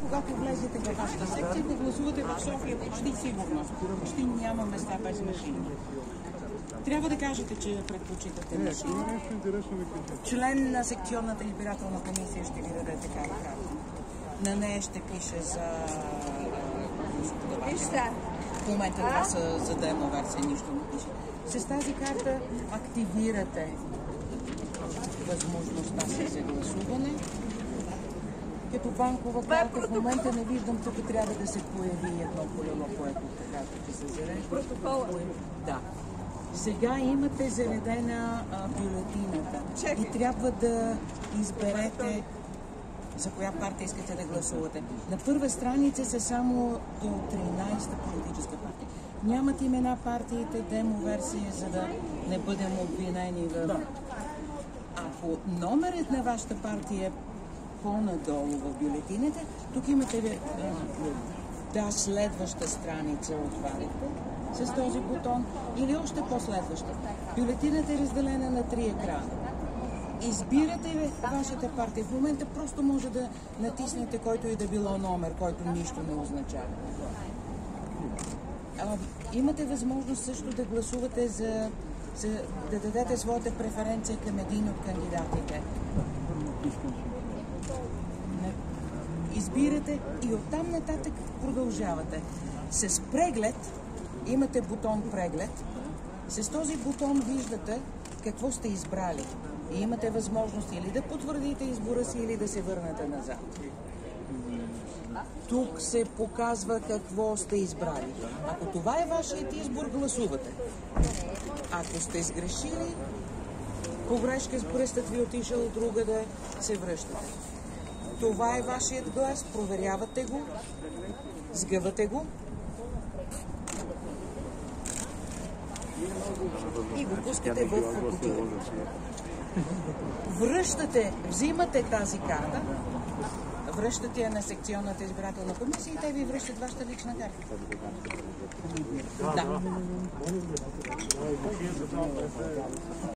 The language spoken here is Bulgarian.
Когато влезете във вашата секция, да гласувате в София почти сигурно. Почти няма места без машини. Трябва да кажете, че предпочитате машини. Член на секционната избирателна комисия ще ви даде такава карта. На нея ще пише за... В момента това са за демо версия, нищо не пише. С тази карта активирате възможността си за гласуване. Като банкова карта в момента не виждам, тук трябва да се появи едно колело, което така ще се зарежда. Протокола. Да. Сега имате заредена бюлетината и трябва да изберете за коя партия искате да гласувате. На първа страница са само до 13-та политическа партия. Нямат имена партиите, демо версия, за да не бъдем обвинени в... Ако номерът на вашата партия е по-надолу в бюлетината, тук имате следваща страница отваряте с този бутон или още по-следваща. Бюлетината е разделена на 3 екрана. Избирате вашата партия. В момента просто може да натиснете който и да било номер, който нищо не означава. Имате възможност също да гласувате да дадете своята преференция към един от кандидатите. Избирате и оттам нататък продължавате. С преглед, имате бутон преглед, с този бутон виждате какво сте избрали. И имате възможност или да потвърдите избора си, или да се върнете назад. Тук се показва какво сте избрали. Ако това е вашият избор, гласувате. Ако сте сгрешили, по грешка с пръстът ви отишъл другаде, се връщате. Това е вашият глас, проверявате го, сгъвате го и го пускате в кутия. Взимате тази карта, връщате я на секционната избирателна комисия и те ви връщат вашата лична карта. Да.